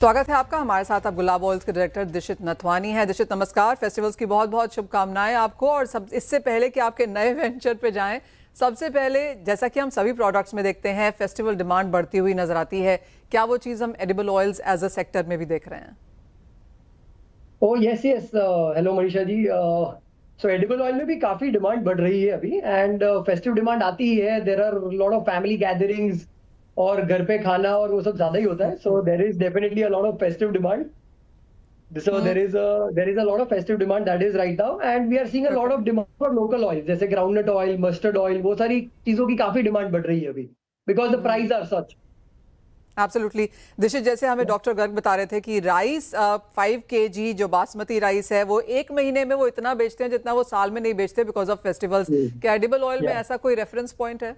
स्वागत है आपका। हमारे साथ अब गुलाब ऑयल्स के डायरेक्टर दिशित नथवानी हैं। दिशित नमस्कार। फेस्टिवल्स की बहुत बहुत शुभकामनाएं आपको। और सब इससे पहले कि आपके नए वेंचर पे जाएं, सबसे पहले जैसा कि हम सभी प्रोडक्ट्स में देखते हैं फेस्टिवल डिमांड बढ़ती हुई नजर आती है, क्या वो चीज़ हम edible oils as a sector में भी देख रहे हैं? Oh yes yes. Hello Manisha ji. So edible oil में भी काफी डिमांड बढ़ रही है अभी, एंड फेस्टिव डिमांड आती ही है। There are lot of family gatherings और घर पे खाना और वो सब ज्यादा ही होता है। So there is definitely a lot of festive demand. So hmm. there is a lot of festive demand that is right now, and we are seeing a lot okay. of demand for local oil जैसे groundnut oil, mustard oil, वो सारी चीजों की काफी demand बढ़ रही है अभी, because the price are such. Absolutely. Dishit, जैसे हमें डॉक्टर गर्ग बता रहे थे कि राइस 5 kg जो बासमती राइस है वो एक महीने में वो इतना बेचते हैं जितना वो साल में नहीं बेचते बिकॉज ऑफ फेस्टिवल्स। क्या एडिबल ऑयल में ऐसा कोई रेफरेंस पॉइंट है?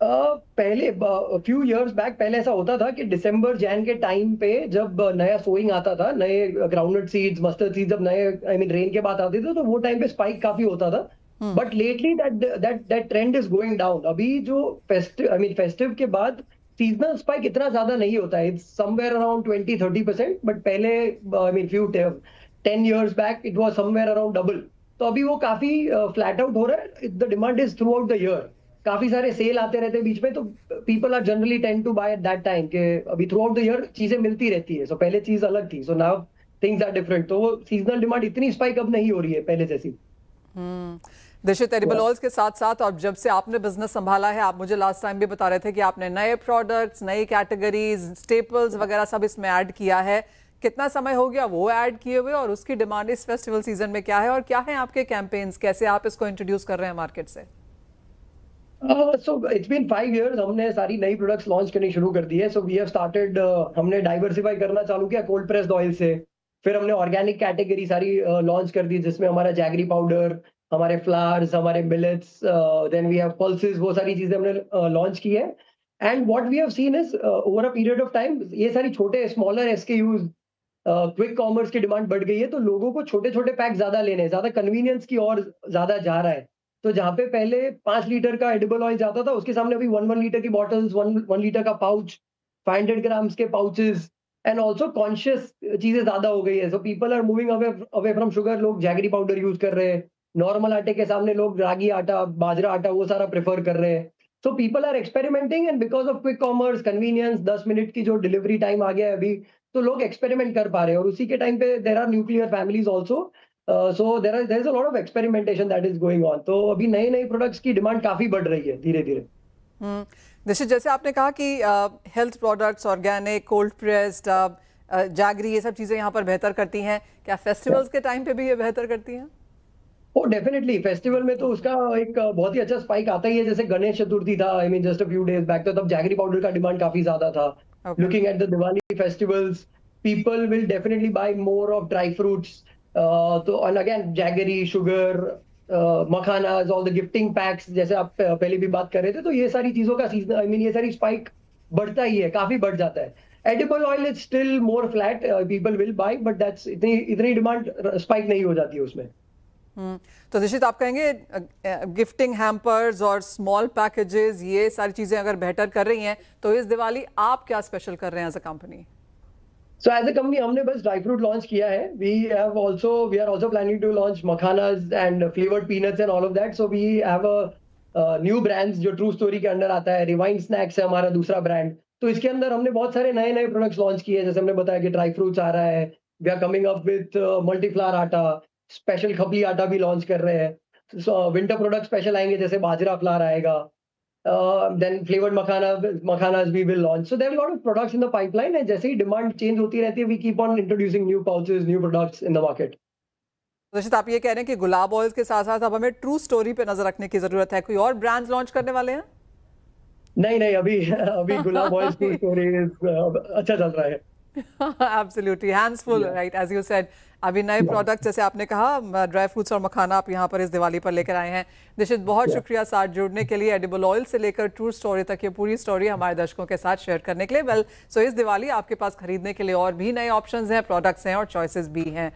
पहले फ्यू इयर्स बैक पहले ऐसा होता था कि दिसंबर जैन के टाइम पे जब नया सोइंग आता था, नए ग्राउंडनट सीड्स, मस्टर्ड सीड्स, जब नए आई मीन रेन के बाद आते थे, तो वो टाइम पे स्पाइक काफी होता था। But lately that trend is going down. अभी जो फेस्टिव के बाद सीजनल स्पाइक इतना ज्यादा नहीं होता है। It's somewhere around 20-30%। बट पहले I mean few 10 years back it was somewhere around double. तो अभी वो काफी फ्लैट आउट हो रहा है। The demand is throughout the year. काफी सारे सेल आते रहते हैं बीच में, तो people are generally tend to buy at that time के अभी थ्रू आउट द ईयर चीजें मिलती रहती है। सो पहले चीज अलग थी, so now things are different. तो वो सीजनल डिमांड इतनी स्पाइक अब नहीं हो रही है पहले जैसी। दिशित, एडिबल ऑयल्स के साथ साथ और जब से आपने बिजनेस संभाला है, आप मुझे लास्ट टाइम भी बता रहे थे कि आपने नए प्रोडक्ट्स, नई कैटेगरीज, स्टेपल्स वगैरह सब इसमें ऐड किया है। कितना समय हो गया वो ऐड किए हुए, और उसकी डिमांड इस फेस्टिवल सीजन में क्या है, और क्या है आपके कैंपेन्स, कैसे आप इसको इंट्रोड्यूस कर रहे हैं मार्केट से? So it's been 5 years। हमने सारी नई प्रोडक्ट्स लॉन्च करनी शुरू कर दी है। सो वी हैव स्टार्टेड, हमने डाइवर्सिफाई करना चालू किया कोल्ड प्रेस्ड ऑयल से। फिर हमने ऑर्गेनिक कैटेगरी सारी लॉन्च कर दी, जिसमें हमारा जैगरी पाउडर, हमारे फ्लावर्स, हमारे millets, then we have pulses, वो सारी चीजें हमने लॉन्च की है। And what we have seen is over a period of time ये सारी छोटे स्मॉलर एसकेयूज, क्विक कॉमर्स की डिमांड बढ़ गई है, तो लोगों को छोटे छोटे पैक ज्यादा लेने हैं, ज्यादा कन्वीनियंस की और ज्यादा जा रहा है। तो जहाँ पे पहले 5 लीटर का एडिबल ऑयल जाता था, उसके सामने अभी 1-1 लीटर की बॉटल्स, 1 लीटर का पाउच, 500 ग्राम्स के पाउचेस, एंड ऑल्सो कॉन्शियस चीजें ज्यादा हो गई है। So people are moving away away from sugar. लोग जैगरी पाउडर यूज कर रहे हैं। नॉर्मल आटे के सामने लोग रागी आटा, बाजरा आटा, वो सारा प्रेफर कर रहे हैं। So people are experimenting, and because of quick commerce, convenience, 10 minute की जो डिलीवरी टाइम आ गया है अभी, तो लोग एक्सपेरिमेंट कर पा रहे हैं। और उसी के टाइम पे there are nuclear families also. So there is a lot of experimentation that is going on. तो अभी नए नए प्रोडक्ट्स की डिमांड काफी बढ़ रही है धीरे धीरे। दिशित, जैसे आपने कहा कि health products, organic, cold pressed, jaggery, ये सब चीज़ें यहाँ पर बेहतर करती हैं, क्या फेस्टिवल्स के टाइम पे भी ये बेहतर करती हैं? ओ डेफिनेटली फेस्टिवल में तो उसका एक बहुत ही अच्छा स्पाइक आता ही है। जैसे गणेश चतुर्थी था, I mean just a few days back, तो तब जैगरी पाउडर का डिमांड काफी ज्यादा था। Okay. Looking at the Diwali festivals, people will definitely buy more of dry fruits. तो and again jaggery, sugar, makhanas, all the gifting packs, जैसे आप पहले भी बात कर रहे थे, तो ये सारी चीजों का सीजन, आई मीन ये सारी स्पाइक बढ़ता ही है, काफी बढ़ जाता है। Edible oil is still more flat, people will buy, but that's इतनी इतनी डिमांड स्पाइक नहीं हो जाती है उसमें। तो दिशित, आप कहेंगे गिफ्टिंग हैम्पर्स और स्मॉल पैकेजेस, ये सारी चीज़ें अगर बेहतर कर रही हैं, तो इस दिवाली आप क्या स्पेशल कर रहे हैं as a company? So as a company हमने बस ड्राई फ्रूट लॉन्च किया है। We are also planning to launch makhanas and flavoured peanuts and all of that. So we have a new brands जो ट्रू स्टोरी के under आता है। Rewind snacks है हमारा दूसरा ब्रांड। तो इसके अंदर हमने बहुत सारे नए नए प्रोडक्ट्स लॉन्च किए हैं। जैसे हमने बताया कि ड्राई फ्रूट्स आ रहा है, we are coming up with multiflower atta, special खपली आटा भी लॉन्च कर रहे हैं। सो विंटर प्रोडक्ट स्पेशल आएंगे, जैसे बाजरा फ्लावर आएगा। Then flavored makhanas we will launch. So there are a lot of products in the pipeline, and जैसे ही demand change होती रहती है, we keep on introducing new pouches, new products in the market. दिशित, आप ये कह रहे हैं कि गुलाब ऑयल्स के साथ साथ अब हमें ट्रू स्टोरी पे नजर रखने की जरूरत है। कोई और ब्रांड्स लॉन्च करने वाले हैं? नहीं नहीं, अभी अभी गुलाब ऑयल स्टोरी अच्छा चल रहा है। Absolutely, hands full, right, as you said. अभी नए प्रोडक्ट, जैसे आपने कहा, ड्राई फ्रूट्स और मखाना आप यहाँ पर इस दिवाली पर लेकर आए हैं। दिशित, बहुत शुक्रिया साथ जुड़ने के लिए, एडिबल ऑयल से लेकर ट्रू स्टोरी तक ये पूरी स्टोरी हमारे दर्शकों के साथ शेयर करने के लिए। सो इस दिवाली आपके पास खरीदने के लिए और भी नए ऑप्शंस हैं, प्रोडक्ट्स हैं और चॉइसेस भी हैं।